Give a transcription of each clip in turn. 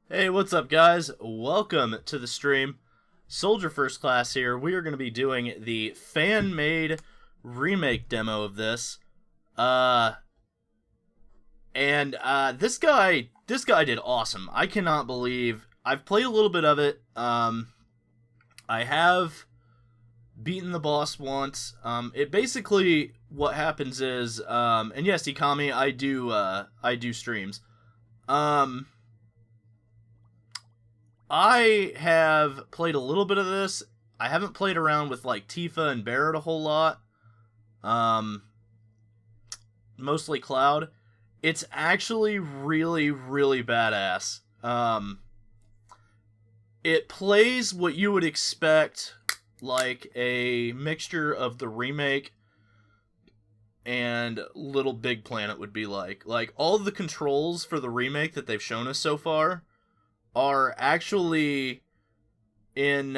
Hey, what's up, guys? Welcome to the stream. Soldier First Class here. We are going to be doing the fan-made remake demo of this. This guy did awesome. I cannot believe I've played a little bit of it. I have beaten the boss once. It basically what happens is, and yes, Ikami, I do streams. I have played a little bit of this. I haven't played around with like Tifa and Barret a whole lot. Mostly Cloud. It's actually really, really badass. It plays what you would expect like a mixture of the remake and Little Big Planet would be like. Like, all of the controls for the remake that they've shown us so far are actually in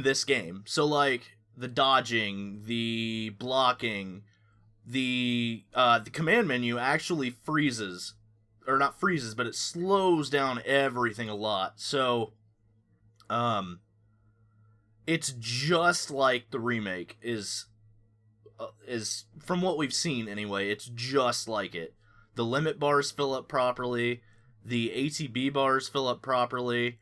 this game. So like the dodging, the blocking, the command menu actually freezes, or not freezes, but it slows down everything a lot. So it's just like the remake is from what we've seen anyway. It's just like it. The limit bars fill up properly. The ATB bars fill up properly.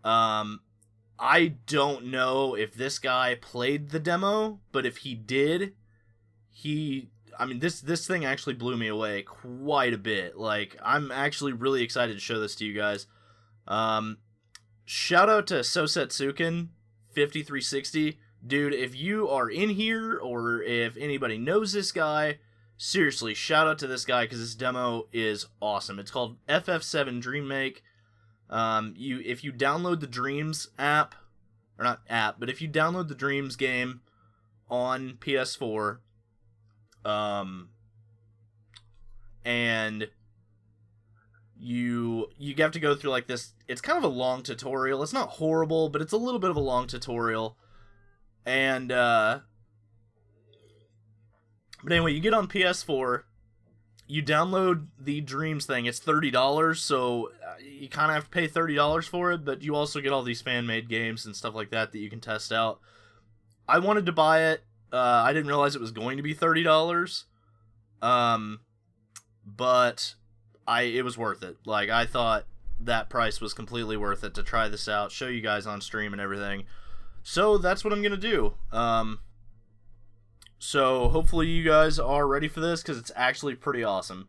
I don't know if this guy played the demo, but if he did, this thing actually blew me away quite a bit. Like, I'm actually really excited to show this to you guys. Shout out to Sosetsuken 5360. Dude, if you are in here, or if anybody knows this guy, seriously, shout out to this guy, because this demo is awesome. It's called FF7 Remake. If you download the Dreams app, or not app, but if you download the Dreams game on PS4, and you have to go through like this, it's kind of a long tutorial. It's not horrible, but it's a little bit of a long tutorial. And, but anyway, you get on PS4, you download the Dreams thing. It's $30, so you kind of have to pay $30 for it, but you also get all these fan-made games and stuff like that you can test out. I wanted to buy it. I didn't realize it was going to be $30. But it was worth it. Like, I thought that price was completely worth it to try this out, show you guys on stream and everything. So that's what I'm going to do. So hopefully you guys are ready for this, because it's actually pretty awesome.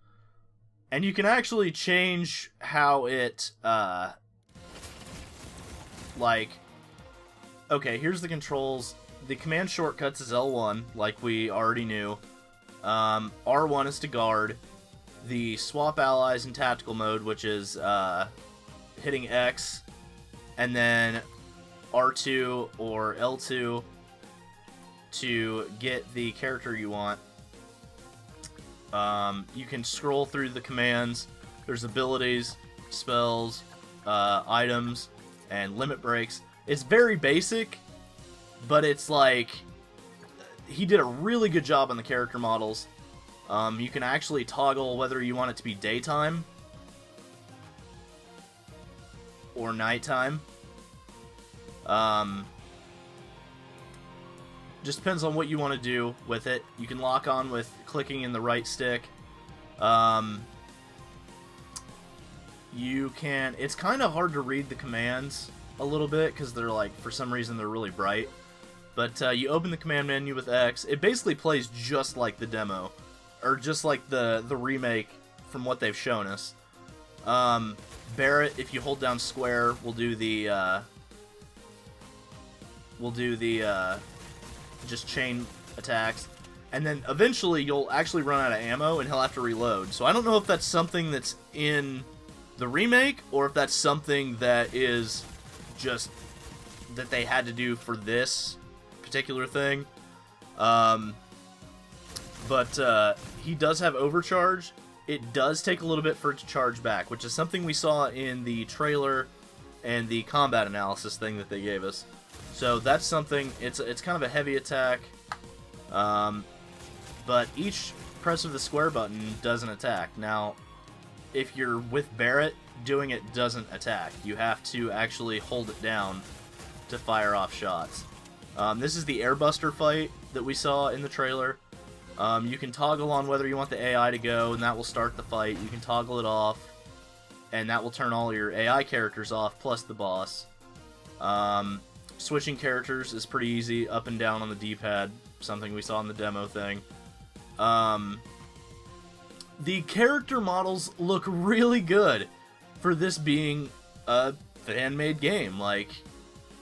And you can actually change how it, okay, here's the controls. The command shortcuts is L1, like we already knew. R1 is to guard. The swap allies in tactical mode, which is hitting X, and then R2 or L2 to get the character you want. You can scroll through the commands. There's abilities, spells, items, and limit breaks. It's very basic, but it's like, he did a really good job on the character models. You can actually toggle whether you want it to be daytime or nighttime. Just depends on what you want to do with it. You can lock on with clicking in the right stick. It's kind of hard to read the commands a little bit, because they're like, for some reason, they're really bright. But you open the command menu with X. It basically plays just like the demo, or just like the remake from what they've shown us. Barret, if you hold down square, will do the just chain attacks, and then eventually you'll actually run out of ammo and he'll have to reload. So I don't know if that's something that's in the remake, or if that's something that is just that they had to do for this particular thing. But he does have overcharge. It does take a little bit for it to charge back, which is something we saw in the trailer and the combat analysis thing that they gave us. So that's something. It's kind of a heavy attack, but each press of the square button doesn't attack. Now, if you're with Barrett, doing it doesn't attack. You have to actually hold it down to fire off shots. This is the Airbuster fight that we saw in the trailer. You can toggle on whether you want the AI to go, and that will start the fight. You can toggle it off, and that will turn all your AI characters off, plus the boss. Switching characters is pretty easy, up and down on the D-pad, something we saw in the demo thing. The character models look really good for this being a fan-made game. Like,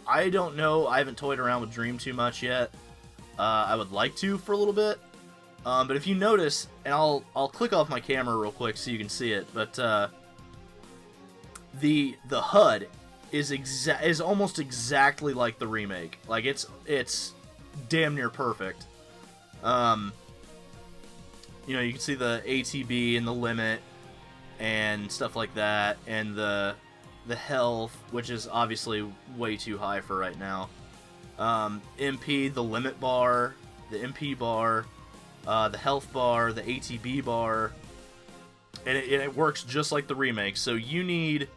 I don't know, I haven't toyed around with Dream too much yet. I would like to for a little bit. But if you notice, and I'll click off my camera real quick so you can see it, but the HUD is almost exactly like the remake. Like, it's damn near perfect. You know, you can see the ATB and the limit and stuff like that, and the health, which is obviously way too high for right now. MP, the limit bar, the MP bar, the health bar, the ATB bar, and it works just like the remake. So you need,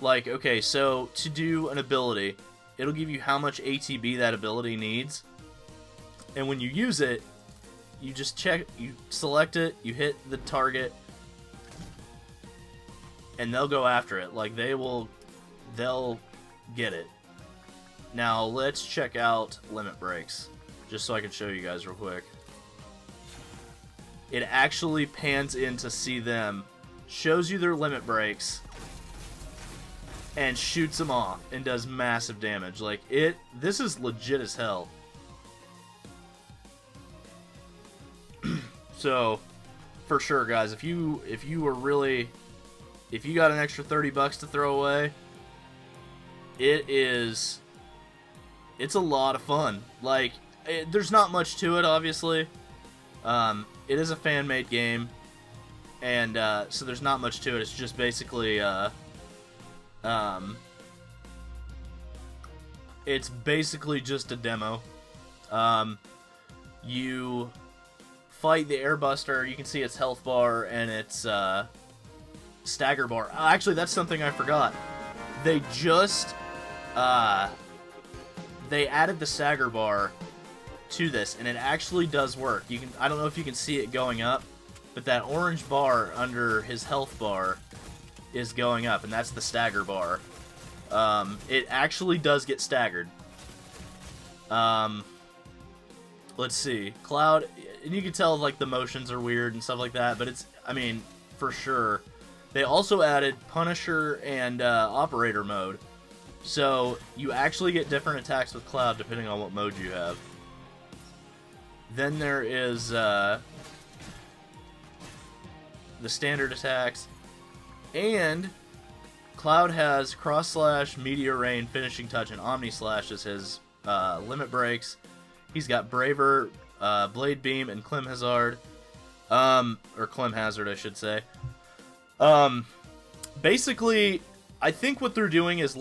like, okay, so to do an ability, it'll give you how much ATB that ability needs, and when you use it, you just check, you select it, you hit the target, and they'll go after it. Like, they'll get it. Now, let's check out limit breaks, just so I can show you guys real quick. It actually pans in to see them, shows you their limit breaks, and shoots them off, and does massive damage. Like, this is legit as hell. So, for sure, guys, if you got an extra $30 to throw away, it's a lot of fun. Like, there's not much to it, obviously. It is a fan-made game, and so there's not much to it. It's just basically it's basically just a demo. You fight the Airbuster. You can see its health bar and its stagger bar. Actually, that's something I forgot. They just they added the stagger bar to this, and it actually does work. I don't know if you can see it going up, but that orange bar under his health bar is going up, and that's the stagger bar. It actually does get staggered. Let's see. Cloud, and you can tell, like, the motions are weird and stuff like that, but it's, I mean, for sure. They also added Punisher and Operator mode, so you actually get different attacks with Cloud depending on what mode you have. Then there is the standard attacks, and Cloud has Cross Slash, Meteor Rain, Finishing Touch, and Omni Slash as his limit breaks. He's got Braver, Blade Beam, and Clem Hazard. Or Clem Hazard, I should say. Basically, I think what they're doing is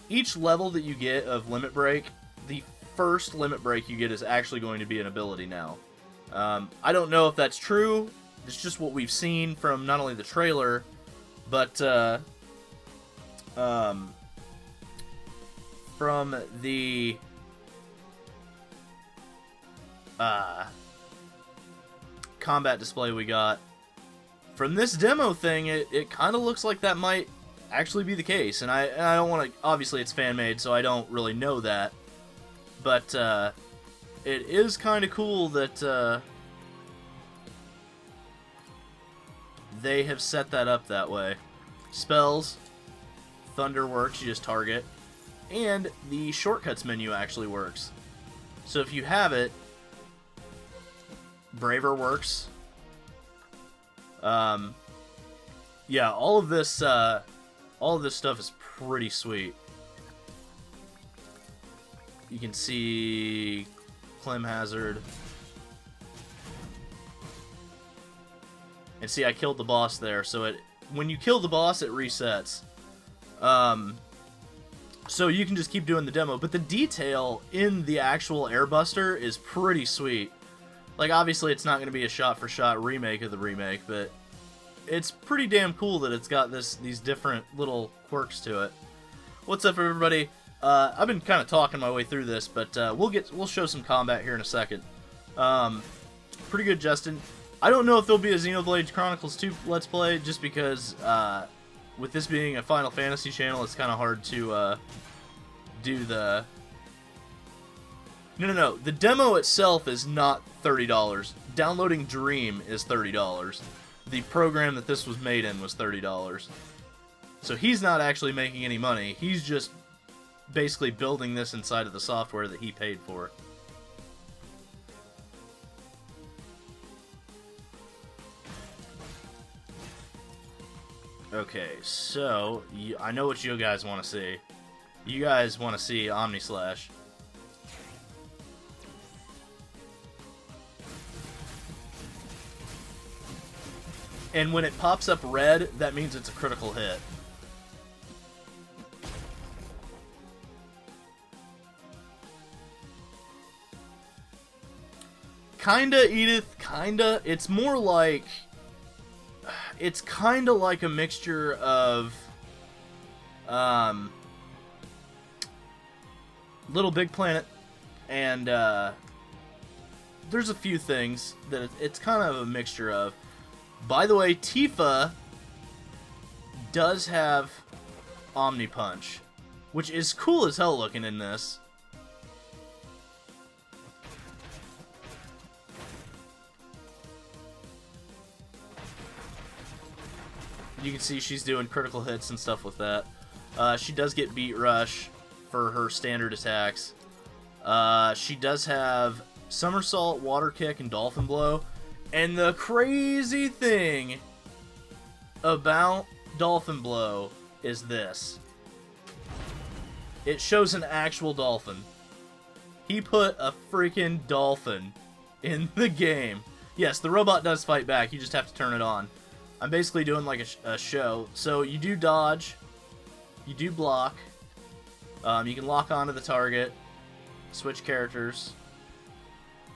each level that you get of limit break, the first limit break you get is actually going to be an ability now. I don't know if that's true. It's just what we've seen from not only the trailer, but from the combat display we got. From this demo thing, it kind of looks like that might actually be the case, and I don't want to, obviously it's fan-made, so I don't really know that, but it is kind of cool that they have set that up that way. Spells, Thunder works, you just target, and the shortcuts menu actually works. So if you have it, Braver works. Yeah, all of this stuff is pretty sweet. You can see Clem Hazard. And see, I killed the boss there, so when you kill the boss, it resets. So you can just keep doing the demo, but the detail in the actual Airbuster is pretty sweet. Like, obviously it's not going to be a shot-for-shot remake of the remake, but it's pretty damn cool that it's got these different little quirks to it. What's up, everybody? I've been kind of talking my way through this, but we'll show some combat here in a second. Pretty good, Justin. I don't know if there'll be a Xenoblade Chronicles 2 Let's Play, just because with this being a Final Fantasy channel, it's kind of hard to do the... No. The demo itself is not $30. Downloading Dream is $30. The program that this was made in was $30. So he's not actually making any money. He's just basically building this inside of the software that he paid for. Okay, so I know what you guys want to see. You guys want to see Omni Slash. And when it pops up red, that means it's a critical hit. Kinda, Edith, kinda. It's more like... It's kinda like a mixture of... Little Big Planet, and there's a few things that it's kind of a mixture of. By the way, Tifa does have Omni Punch, which is cool as hell looking in this. You can see she's doing critical hits and stuff with that. She does get Beat Rush for her standard attacks. She does have Somersault, Water Kick, and Dolphin Blow. And the crazy thing about Dolphin Blow is this. It shows an actual dolphin. He put a freaking dolphin in the game. Yes, the robot does fight back. You just have to turn it on. I'm basically doing like a show. So you do dodge. You do block. You can lock onto the target. Switch characters.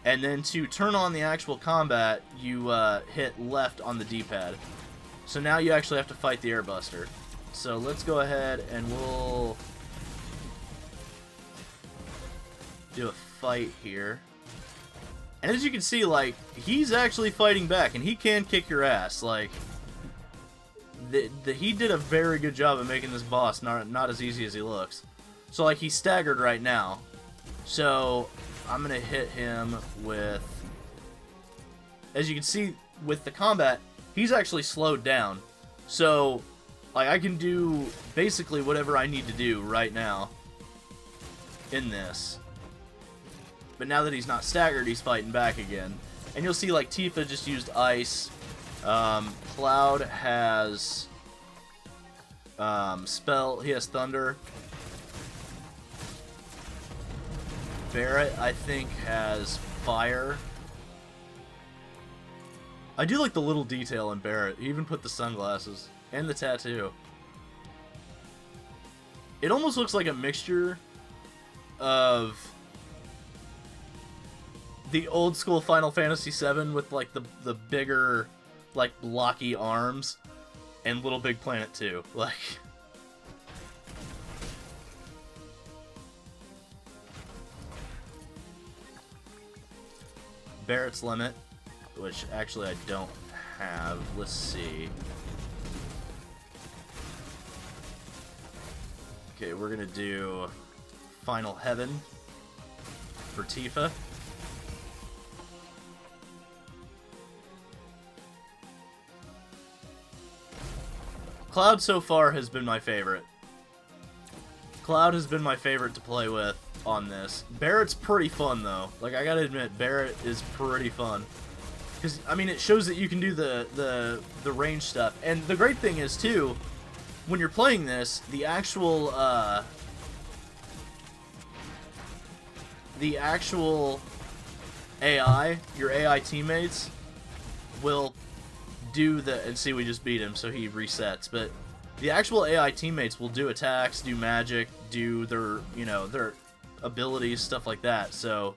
And then to turn on the actual combat, you hit left on the D-pad. So now you actually have to fight the Airbuster. So let's go ahead and we'll do a fight here. And as you can see, like, he's actually fighting back, and he can kick your ass. Like, he did a very good job of making this boss not as easy as he looks. So, like, he's staggered right now. So I'm going to hit him with... As you can see, with the combat, he's actually slowed down. So, like, I can do basically whatever I need to do right now in this. But now that he's not staggered, he's fighting back again. And you'll see, like, Tifa just used Ice. Cloud has... Spell. He has Thunder. Barrett, I think, has Fire. I do like the little detail in Barrett. He even put the sunglasses. And the tattoo. It almost looks like a mixture of the old school Final Fantasy VII with, like, the bigger, like, blocky arms, and Little Big Planet 2. Like... Barrett's Limit, which actually I don't have. Let's see. Okay, we're gonna do Final Heaven for Tifa. Cloud so far has been my favorite. Cloud has been my favorite to play with on this. Barrett's pretty fun, though. Like, I gotta admit, Barrett is pretty fun. Because, I mean, it shows that you can do the range stuff. And the great thing is, too, when you're playing this, the actual AI, your AI teammates, will do the... And see, we just beat him, so he resets. But the actual AI teammates will do attacks, do magic, do their, you know, their abilities, stuff like that. So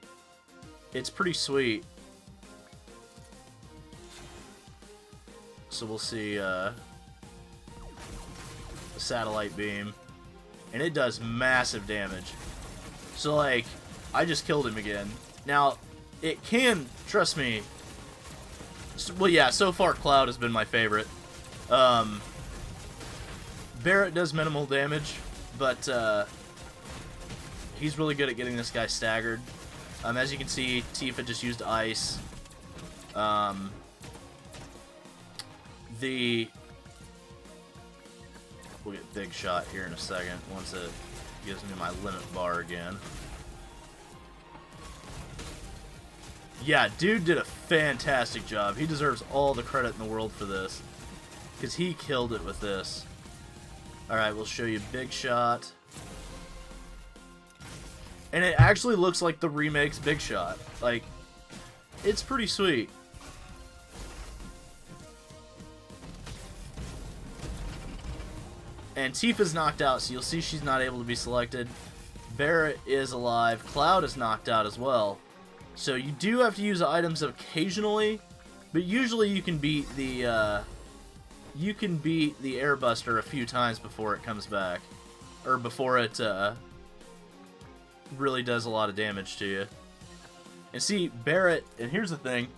it's pretty sweet. So we'll see the satellite beam. And it does massive damage. So, like, I just killed him again. Now, it can, trust me... Well, yeah, so far Cloud has been my favorite. Barrett does minimal damage, but he's really good at getting this guy staggered. As you can see, Tifa just used ice. We'll get Big Shot here in a second once it gives me my limit bar again. Yeah, dude did a fantastic job. He deserves all the credit in the world for this, because he killed it with this. Alright, we'll show you Big Shot. And it actually looks like the remake's Big Shot. Like, it's pretty sweet. And Tifa's knocked out, so you'll see she's not able to be selected. Barrett is alive. Cloud is knocked out as well. So you do have to use items occasionally, but usually you can beat the Airbuster a few times before it comes back, or before it really does a lot of damage to you. And see, Barrett, and here's the thing,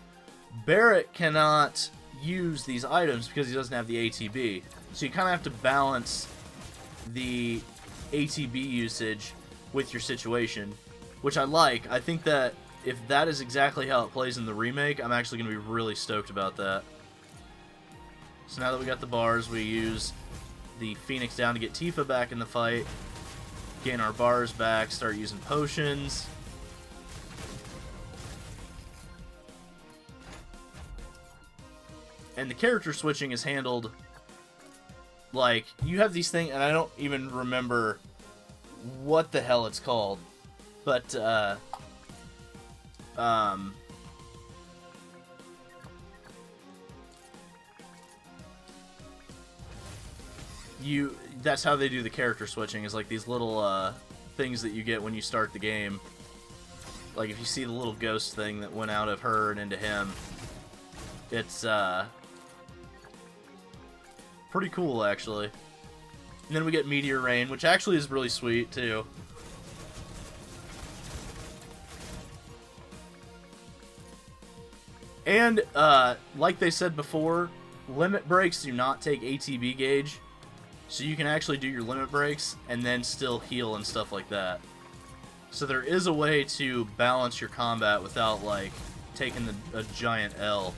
Barrett cannot use these items because he doesn't have the ATB. So you kind of have to balance the ATB usage with your situation, which I like. I think that if that is exactly how it plays in the remake, I'm actually going to be really stoked about that. So now that we got the bars, we use the Phoenix down to get Tifa back in the fight, gain our bars back, start using potions. And the character switching is handled like, you have these things, and I don't even remember what the hell it's called, but that's how they do the character switching, is like these little things that you get when you start the game. Like if you see the little ghost thing that went out of her and into him, it's pretty cool actually. And then we get Meteor Rain, which actually is really sweet too. And like they said before, limit breaks do not take ATB gauge, so you can actually do your limit breaks and then still heal and stuff like that. So there is a way to balance your combat without like taking a giant L.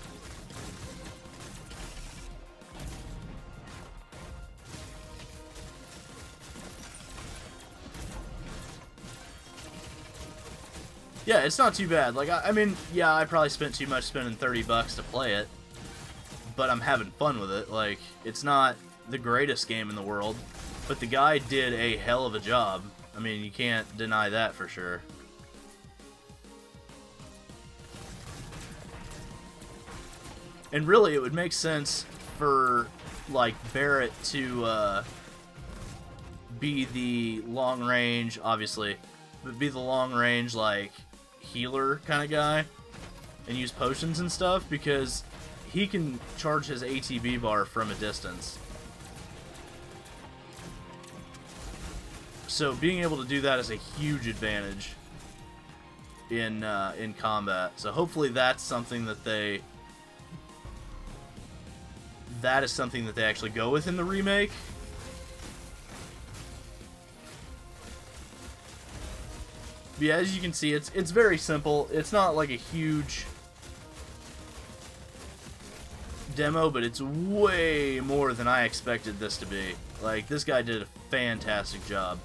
Yeah, it's not too bad. Like, I mean, yeah, I probably spent too much spending $30 to play it, but I'm having fun with it. Like, it's not the greatest game in the world, but the guy did a hell of a job. I mean, you can't deny that for sure. And really, it would make sense for, like, Barrett to be the long range, obviously, but be the long range, like, healer kind of guy and use potions and stuff, because he can charge his ATB bar from a distance. So being able to do that is a huge advantage in combat. So hopefully that's something that they actually go with in the remake. But yeah, as you can see, it's very simple. It's not like a huge demo, but it's way more than I expected this to be. Like, this guy did a fantastic job.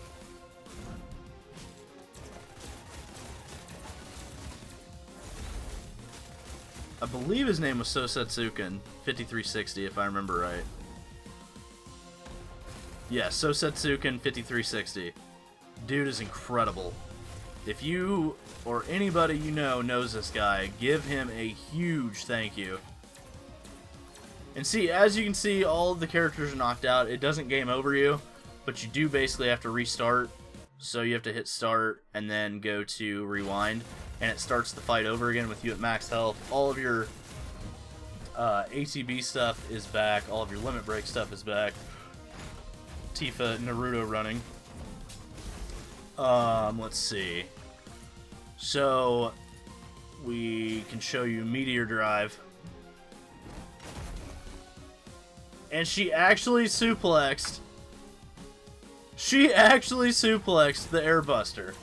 I believe his name was Sosetsuken 5360, if I remember right. Yeah, Sosetsuken 5360. Dude is incredible. If you or anybody you know knows this guy, give him a huge thank you. And see, as you can see, all of the characters are knocked out. It doesn't game over you, but you do basically have to restart. So you have to hit start and then go to rewind, and it starts the fight over again with you at max health. All of your ATB stuff is back. All of your limit break stuff is back. Tifa, Naruto running. Let's see. So, we can show you Meteor Drive. And she actually suplexed. She actually suplexed the Airbuster.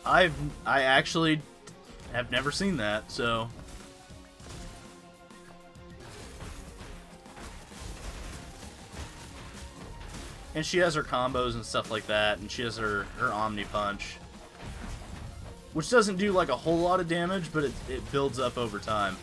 I actually have never seen that, so... And she has her combos and stuff like that, and she has her Omni Punch. Which doesn't do like a whole lot of damage, but it builds up over time.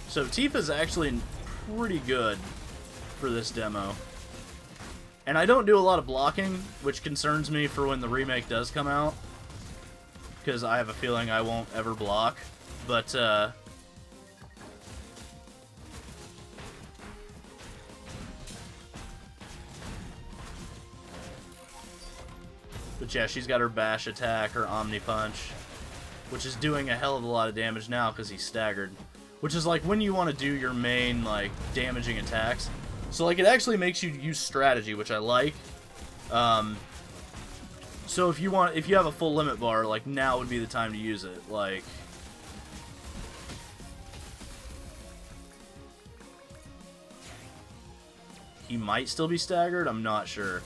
So Tifa's actually pretty good for this demo. And I don't do a lot of blocking, which concerns me for when the remake does come out. Because I have a feeling I won't ever block. But yeah, she's got her bash attack, her Omni Punch, which is doing a hell of a lot of damage now because he's staggered. Which is like when you want to do your main like damaging attacks. So like it actually makes you use strategy, which I like. So if you have a full limit bar, like now would be the time to use it. Like he might still be staggered, I'm not sure.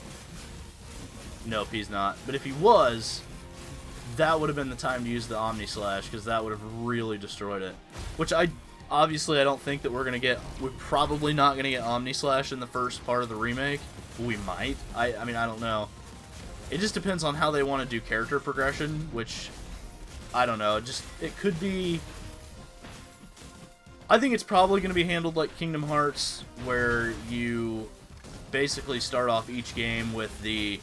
Nope, he's not. But if he was, that would have been the time to use the Omni Slash, because that would have really destroyed it. Which obviously I don't think that we're going to get... We're probably not going to get Omni Slash in the first part of the remake. We might. I mean, I don't know. It just depends on how they want to do character progression, which... I don't know. It could be... I think it's probably going to be handled like Kingdom Hearts, where you basically start off each game with the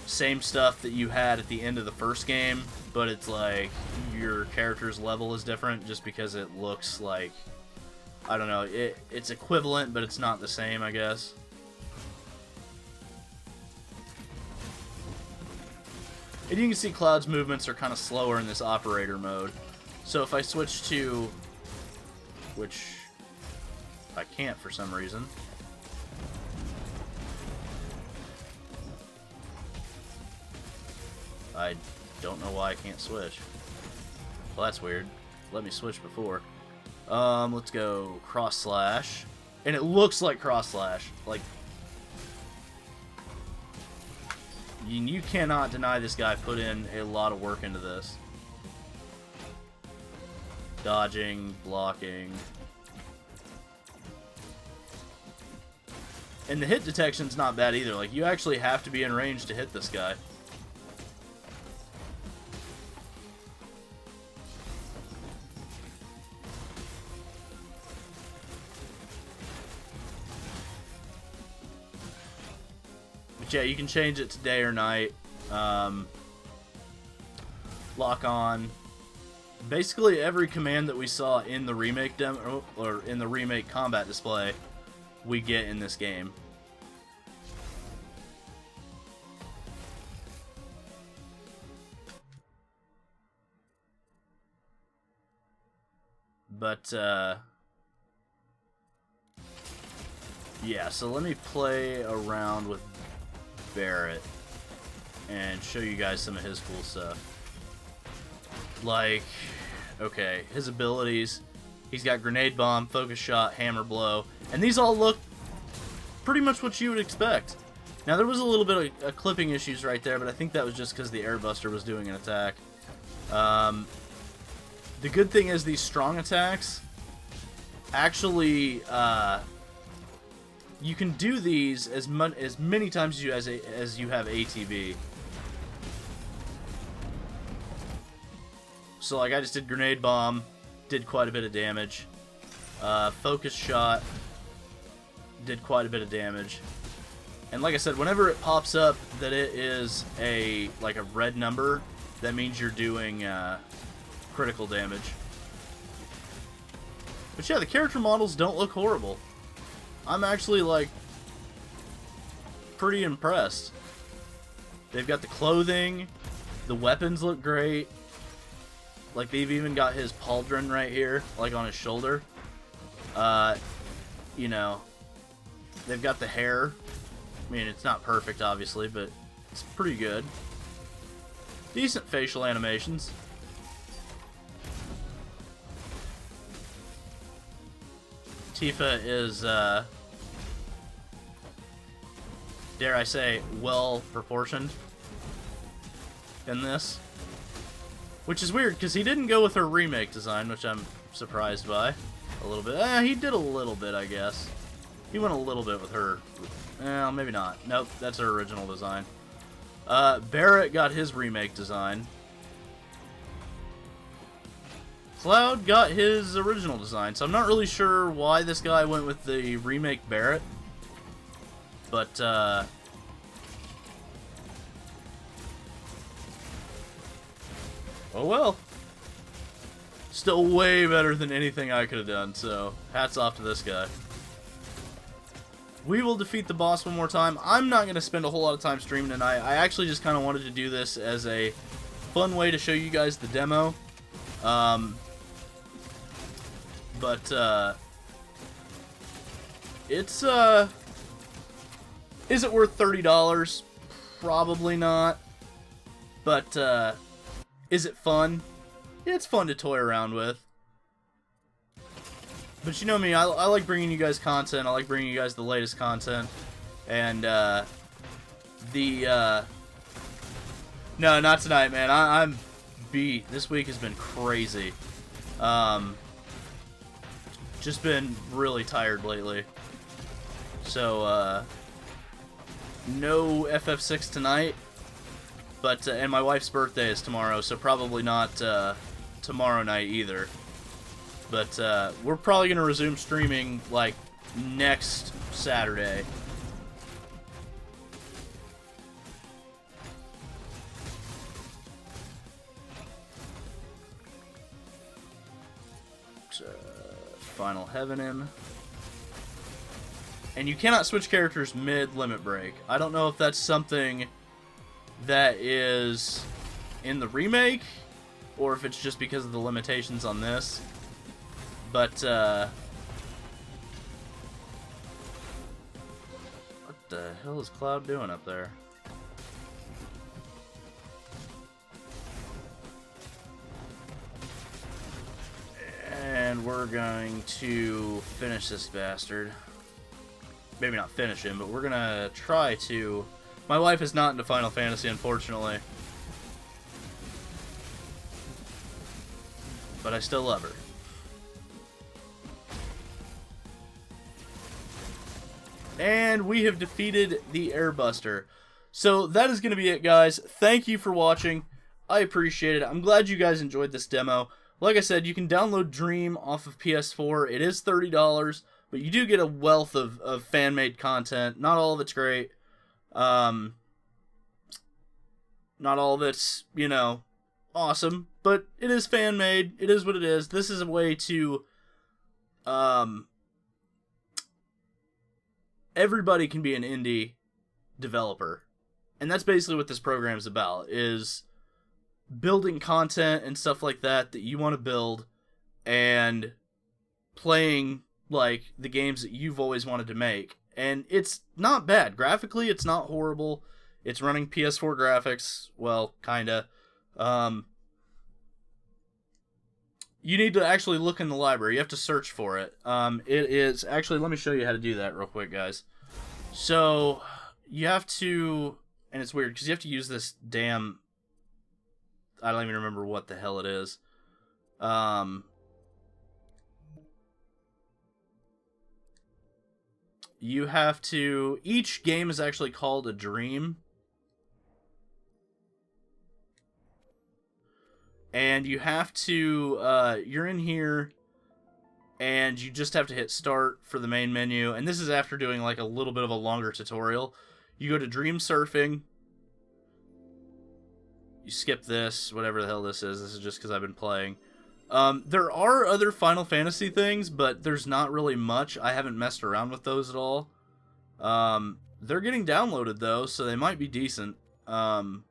same stuff that you had at the end of the first game, but it's like your character's level is different just because it looks like, I don't know, it's equivalent, but it's not the same, I guess. And you can see Cloud's movements are kind of slower in this operator mode. So if I switch to, which I can't for some reason. I don't know why I can't switch. Well, that's weird. Let me switch before. Let's go cross slash. And it looks like cross slash. Like, you cannot deny this guy put in a lot of work into this. Dodging, blocking. And the hit detection's not bad either. Like, you actually have to be in range to hit this guy. Yeah, you can change it to day or night. Lock on. Basically, every command that we saw in the remake demo or in the remake combat display, we get in this game. But yeah, so let me play around with Barrett and show you guys some of his cool stuff. Like, okay, his abilities, he's got Grenade Bomb, Focus Shot, Hammer Blow, and these all look pretty much what you would expect. Now there was a little bit of clipping issues right there, but I think that was just because the Airbuster was doing an attack. The good thing is these strong attacks actually you can do these as many times as you have ATB. So like I just did Grenade Bomb, did quite a bit of damage. Focus Shot did quite a bit of damage. And like I said, whenever it pops up that it is like a red number, that means you're doing critical damage. But yeah, the character models don't look horrible. I'm actually like pretty impressed. They've got the clothing, the weapons look great. Like, they've even got his pauldron right here, like on his shoulder. You know, they've got the hair. I mean, it's not perfect, obviously, but it's pretty good. Decent facial animations. Tifa is, dare I say, well proportioned in this. Which is weird, because he didn't go with her remake design, which I'm surprised by. A little bit. He did a little bit, I guess. He went a little bit with her. Well, maybe not. Nope, that's her original design. Barrett got his remake design. Cloud got his original design, so I'm not really sure why this guy went with the remake Barrett. But, oh well. Still way better than anything I could have done, so hats off to this guy. We will defeat the boss one more time. I'm not going to spend a whole lot of time streaming tonight. I actually just kind of wanted to do this as a fun way to show you guys the demo. It's, is it worth $30? Probably not. But, is it fun? It's fun to toy around with. But you know me, I like bringing you guys content. I like bringing you guys the latest content. And, no, not tonight, man. I'm beat. This week has been crazy. Just been really tired lately. So, no FF6 tonight. But, and my wife's birthday is tomorrow, so probably not, tomorrow night either. But, we're probably going to resume streaming, like, next Saturday. Final Heaven in. And you cannot switch characters mid-limit break. I don't know if that's something that is in the remake, or if it's just because of the limitations on this. But, what the hell is Cloud doing up there? And we're going to finish this bastard. Maybe not finish him, but we're gonna try to. My wife is not into Final Fantasy, unfortunately. But I still love her. And we have defeated the Airbuster. So that is going to be it, guys. Thank you for watching. I appreciate it. I'm glad you guys enjoyed this demo. Like I said, you can download Dream off of PS4. It is $30, but you do get a wealth of fan-made content. Not all of it's great. Not all of it's, you know, awesome, but it is fan-made. It is what it is. This is a way to, everybody can be an indie developer. And that's basically what this program is about, is building content and stuff like that you want to build, and playing, like, the games that you've always wanted to make. And it's not bad. Graphically, it's not horrible. It's running PS4 graphics. Well, kinda. You need to actually look in the library. You have to search for it. It is... Actually, let me show you how to do that real quick, guys. So, you have to... And it's weird, because you have to use this damn... I don't even remember what the hell it is. You have to... Each game is actually called a dream. And you have to... you're in here, and you just have to hit start for the main menu. And this is after doing like a little bit of a longer tutorial. You go to Dream Surfing. You skip this, whatever the hell this is. This is just because I've been playing. There are other Final Fantasy things, but there's not really much. I haven't messed around with those at all. They're getting downloaded, though, so they might be decent. Then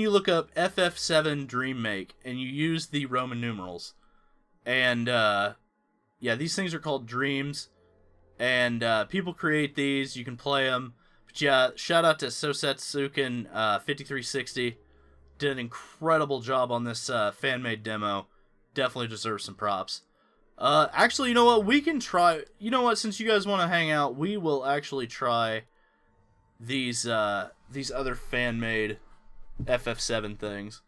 you look up FF7 Remake, and you use the Roman numerals. And, yeah, these things are called dreams. And people create these. You can play them. But yeah, shout out to Sosetsuken 5360. Did an incredible job on this fan-made demo. Definitely deserves some props. Actually, you know what? We can try... You know what? Since you guys want to hang out, we will actually try these other fan-made FF7 things.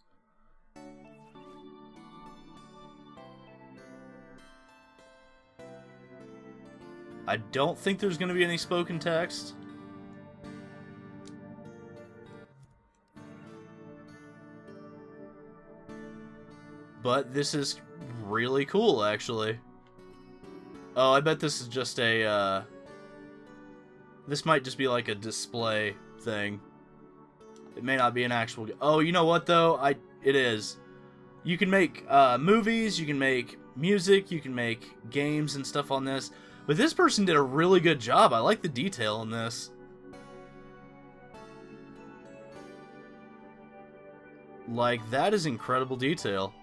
I don't think there's going to be any spoken text. But this is really cool, actually. Oh, I bet this is just a, this might just be like a display thing. It may not be an actual... Oh, you know what, though? It is. You can make movies, you can make music, you can make games and stuff on this. But this person did a really good job. I like the detail in this. Like, that is incredible detail.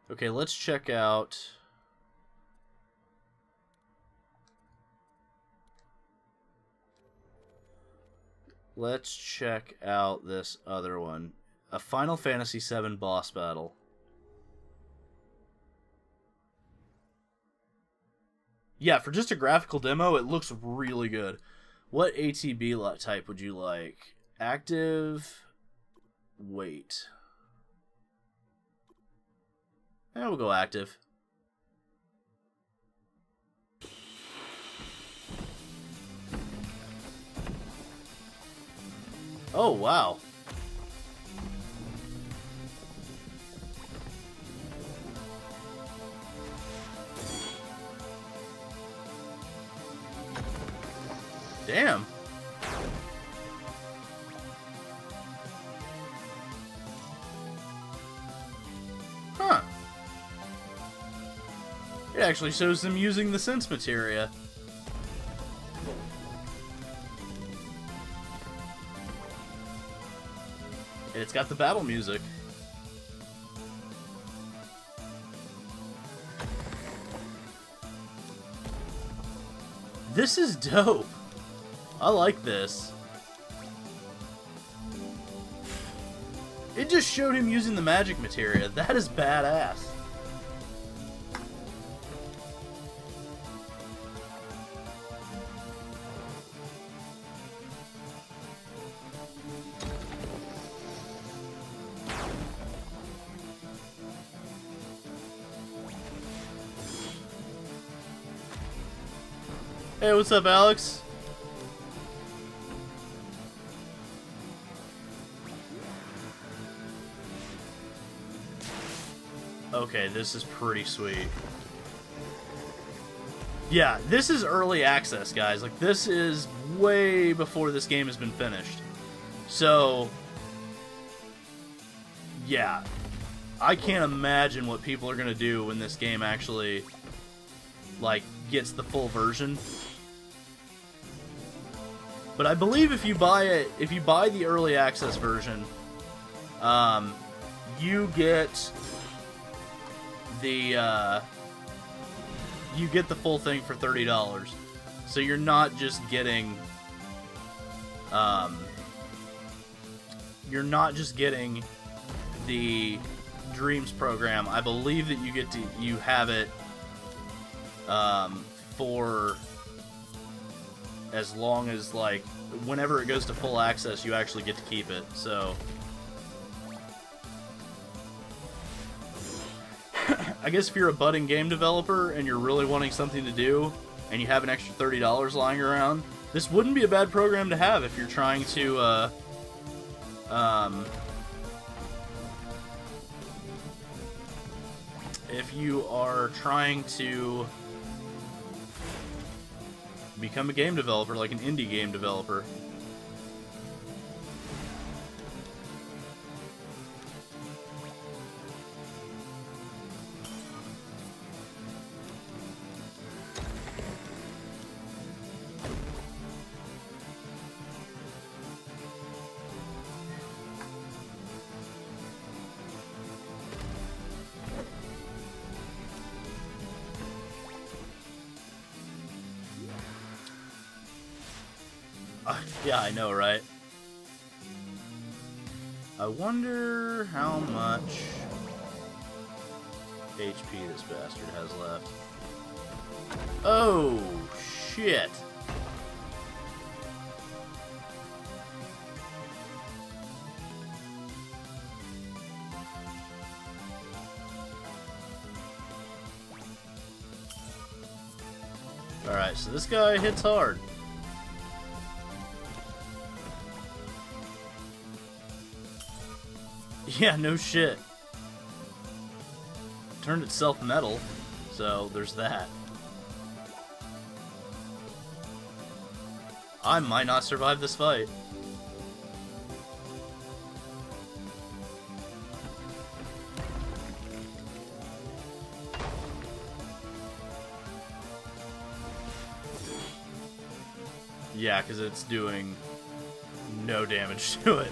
Okay, let's check out... Let's check out this other one. A Final Fantasy VII boss battle. Yeah, for just a graphical demo, it looks really good. What ATB type would you like? Active... Wait. Yeah, we'll go active. Oh, wow. Damn. Huh. It actually shows them using the sense materia. And it's got the battle music. This is dope. I like this. It just showed him using the magic materia. That is badass. Hey, what's up, Alex? Okay, this is pretty sweet. Yeah, this is early access, guys. Like, this is way before this game has been finished. So, yeah. I can't imagine what people are gonna do when this game actually, like, gets the full version. But I believe if you buy it, if you buy the early access version, you get the full thing for $30. So you're not just getting the Dreams program. I believe that you have it for as long as, like, whenever it goes to full access, you actually get to keep it. So I guess if you're a budding game developer and you're really wanting something to do and you have an extra $30 lying around, this wouldn't be a bad program to have if you're trying to if you are trying to become a game developer, like an indie game developer. Yeah, I know, right? I wonder how much HP this bastard has left. Oh, shit. Alright, so this guy hits hard. Yeah, no shit. Turned itself metal, so there's that. I might not survive this fight. Yeah, because it's doing no damage to it.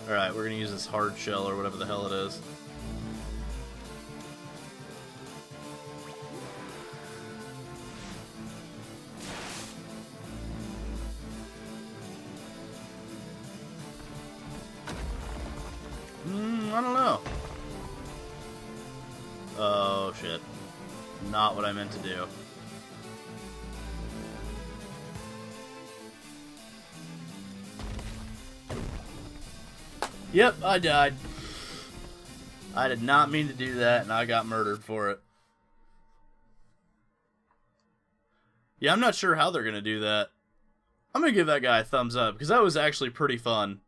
Alright, we're gonna use this hard shell or whatever the hell it is. I don't know. Oh, shit. Not what I meant to do. Yep, I died. I did not mean to do that, and I got murdered for it. Yeah, I'm not sure how they're going to do that. I'm going to give that guy a thumbs up, because that was actually pretty fun.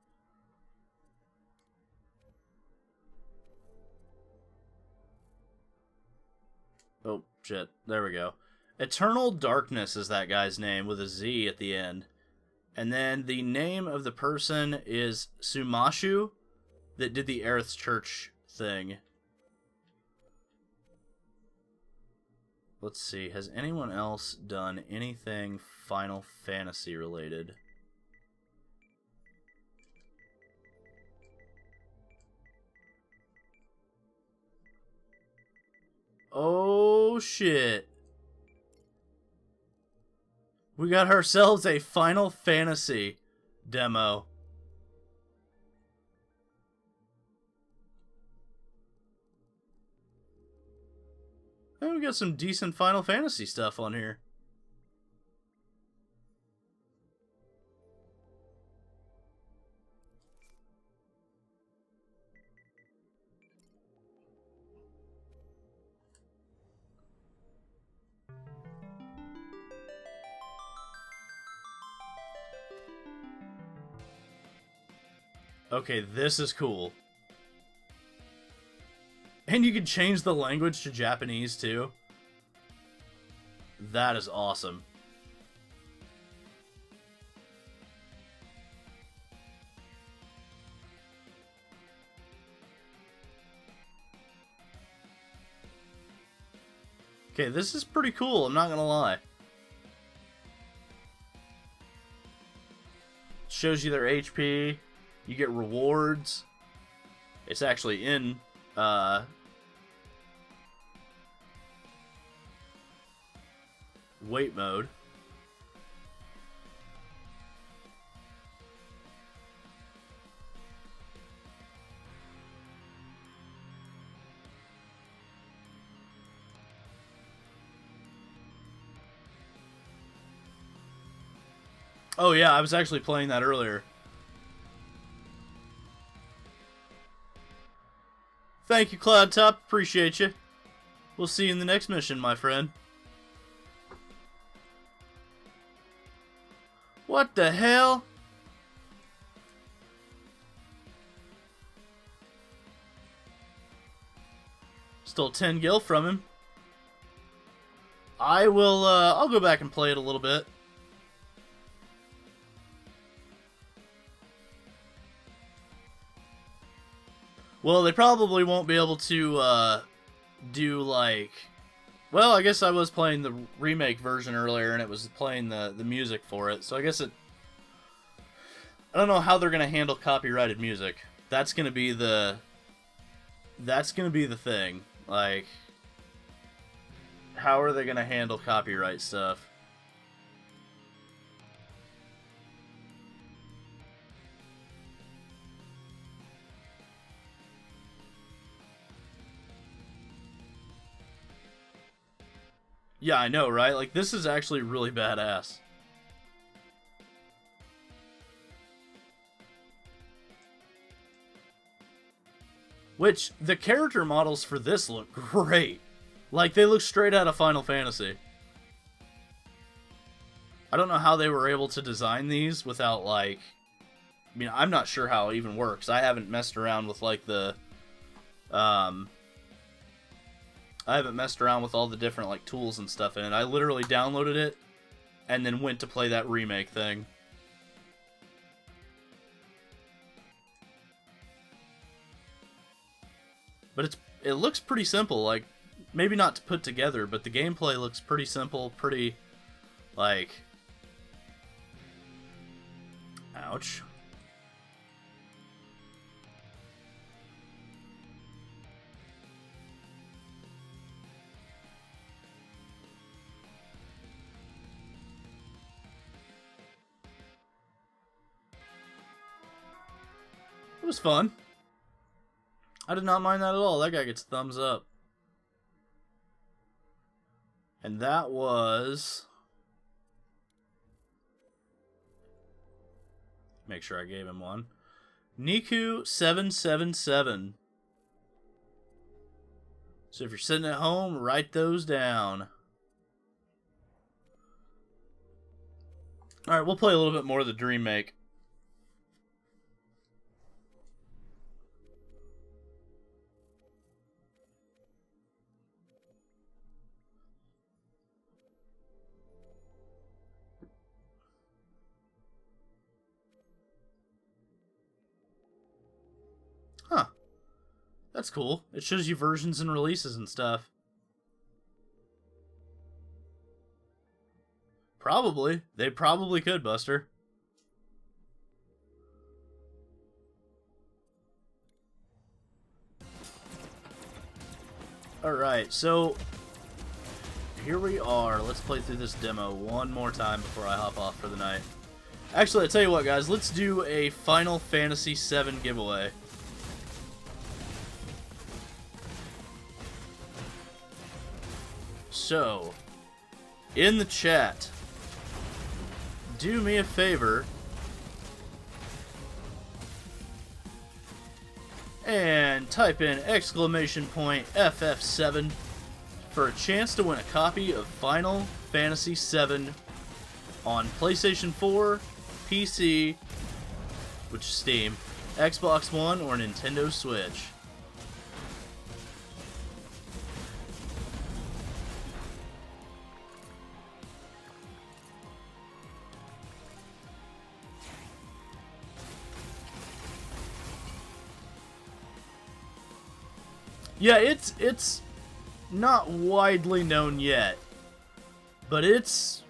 Oh, shit. There we go. Eternal Darkness is that guy's name, with a Z at the end. And then the name of the person is Sumashu, that did the Aerith's Church thing. Let's see, has anyone else done anything Final Fantasy related? Oh shit. We got ourselves a Final Fantasy demo. And we got some decent Final Fantasy stuff on here. Okay, this is cool. And you can change the language to Japanese, too. That is awesome. Okay, this is pretty cool, I'm not gonna lie. Shows you their HP. You get rewards. It's actually in wait mode. Oh yeah, I was actually playing that earlier. Thank you, Cloud Top. Appreciate you. We'll see you in the next mission, my friend. What the hell? Stole 10 gil from him. I will, I'll go back and play it a little bit. Well, they probably won't be able to, do, like... Well, I guess I was playing the remake version earlier, and it was playing the music for it, so I guess it... I don't know how they're gonna handle copyrighted music. That's gonna be the... That's gonna be the thing. Like... How are they gonna handle copyright stuff? Yeah, I know, right? Like, this is actually really badass. Which, the character models for this look great. Like, they look straight out of Final Fantasy. I don't know how they were able to design these without, like... I mean, I'm not sure how it even works. I haven't messed around with, like, the... I haven't messed around with all the different, like, tools and stuff in it. I literally downloaded it, and then went to play that remake thing. But it looks pretty simple, like, maybe not to put together, but the gameplay looks pretty simple, pretty, like... Ouch. It was fun. I did not mind that at all. That guy gets thumbs up. And that was... Make sure I gave him one. Niku777. So if you're sitting at home, write those down. Alright, we'll play a little bit more of the Dream Make. Huh. That's cool. It shows you versions and releases and stuff. Probably. They probably could, Buster. Alright, so... Here we are. Let's play through this demo one more time before I hop off for the night. Actually, I tell you what, guys. Let's do a Final Fantasy VII giveaway. So, in the chat, do me a favor and type in !FF7 for a chance to win a copy of Final Fantasy VII on PlayStation 4, PC, which is Steam, Xbox One, or Nintendo Switch. Yeah, it's not widely known yet, but it's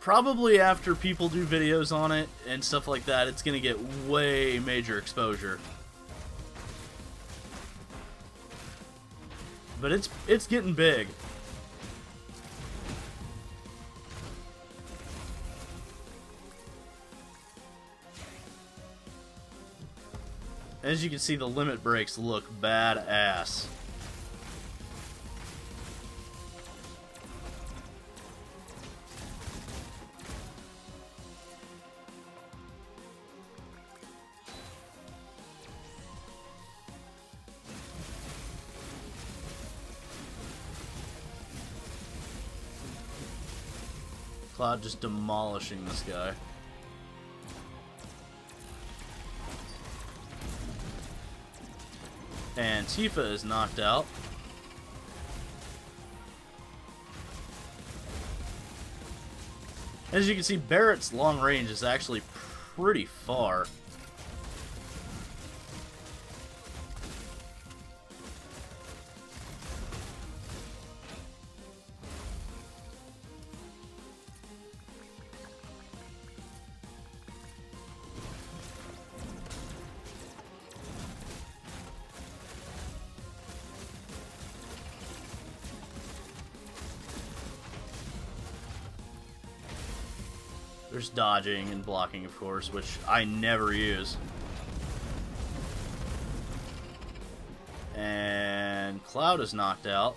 probably after people do videos on it and stuff like that, it's gonna get way major exposure. But it's getting big. As you can see, the limit breaks look badass. Cloud just demolishing this guy. And Tifa is knocked out. As you can see, Barrett's long range is actually pretty far. There's dodging and blocking, of course, which I never use. And Cloud is knocked out.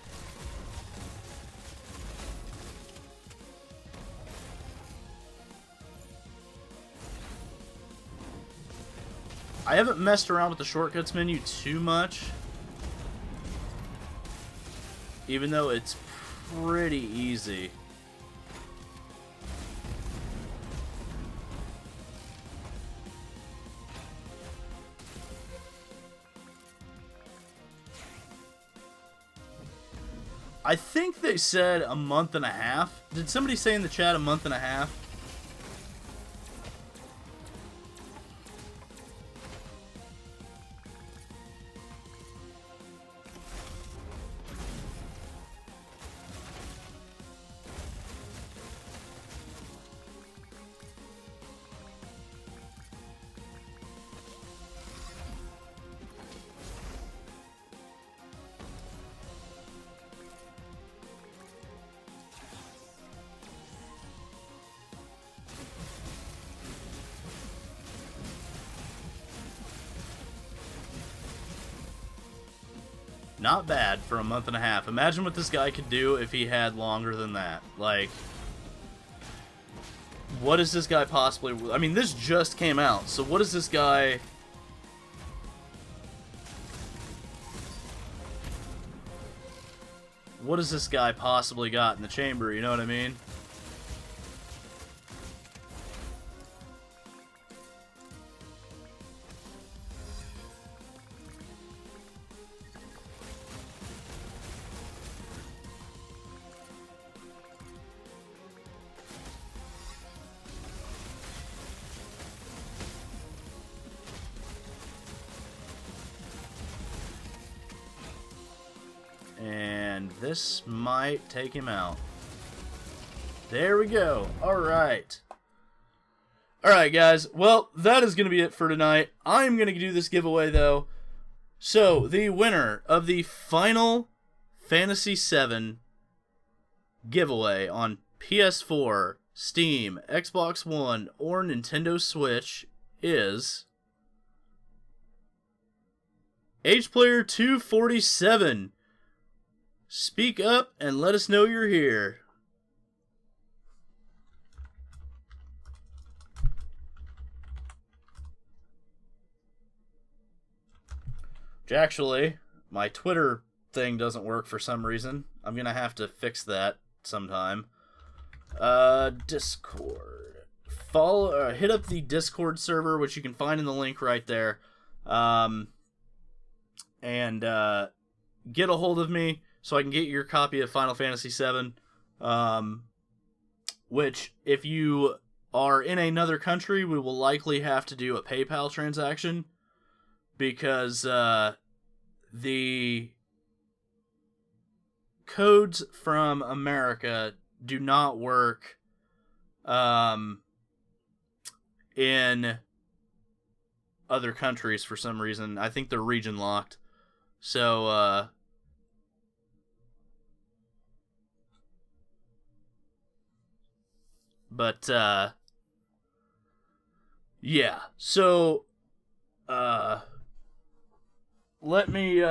I haven't messed around with the shortcuts menu too much, even though it's pretty easy. I think they said a month and a half. Did somebody say in the chat a month and a half? Not bad for a month and a half. Imagine what this guy could do if he had longer than that. Like, what is this guy possibly... I mean, this just came out, so what is this guy... What has this guy possibly got in the chamber, you know what I mean? And this might take him out. There we go. Alright. Alright, guys. Well, that is going to be it for tonight. I'm going to do this giveaway, though. So, the winner of the Final Fantasy VII giveaway on PS4, Steam, Xbox One, or Nintendo Switch is... HPlayer247. Speak up and let us know you're here. Actually, my Twitter thing doesn't work for some reason. I'm gonna have to fix that sometime. Discord. Follow, hit up the Discord server, which you can find in the link right there. And get a hold of me so I can get your copy of Final Fantasy VII. Which, if you are in another country, we will likely have to do a PayPal transaction. Because the codes from America do not work in other countries for some reason. I think they're region locked. So, yeah. So, let me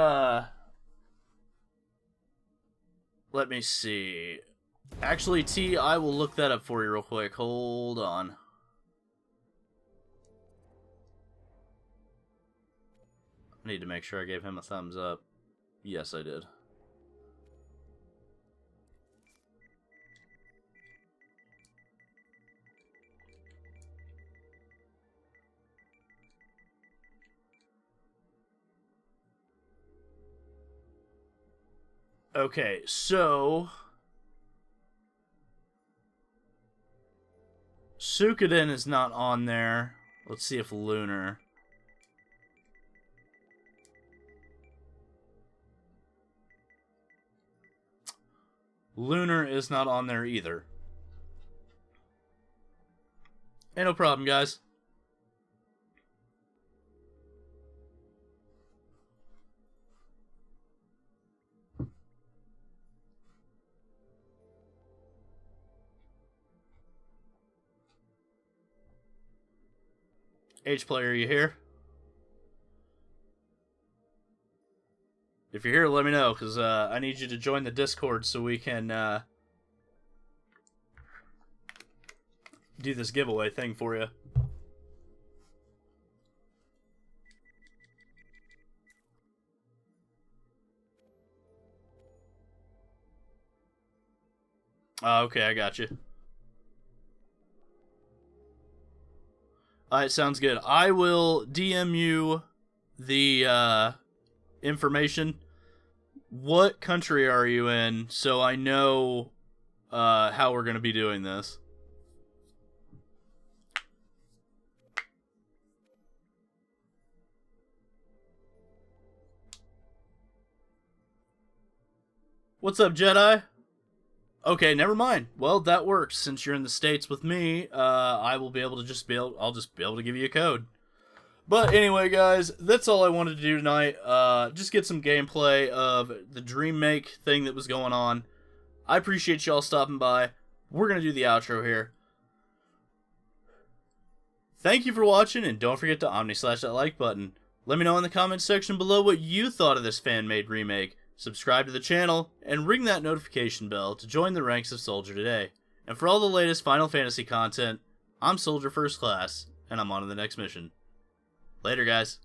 see. Actually, T, I will look that up for you real quick. Hold on. I need to make sure I gave him a thumbs up. Yes, I did. Okay, so Suikoden is not on there. Let's see if Lunar. Lunar is not on there either. Ain't no problem, guys. H-Player, are you here? If you're here, let me know, because I need you to join the Discord so we can do this giveaway thing for you. Okay, I got you. Alright, sounds good. I will DM you the information. What country are you in so I know how we're going to be doing this? What's up, Jedi? Okay, never mind. Well, that works. Since you're in the States with me, I will be able to I'll just be able to give you a code. But anyway, guys, that's all I wanted to do tonight. Just get some gameplay of the Dream Make thing that was going on. I appreciate y'all stopping by. We're going to do the outro here. Thank you for watching, and don't forget to omni-slash that like button. Let me know in the comments section below what you thought of this fan-made remake. Subscribe to the channel, and ring that notification bell to join the ranks of Soldier today. And for all the latest Final Fantasy content, I'm Soldier First Class, and I'm on to the next mission. Later, guys.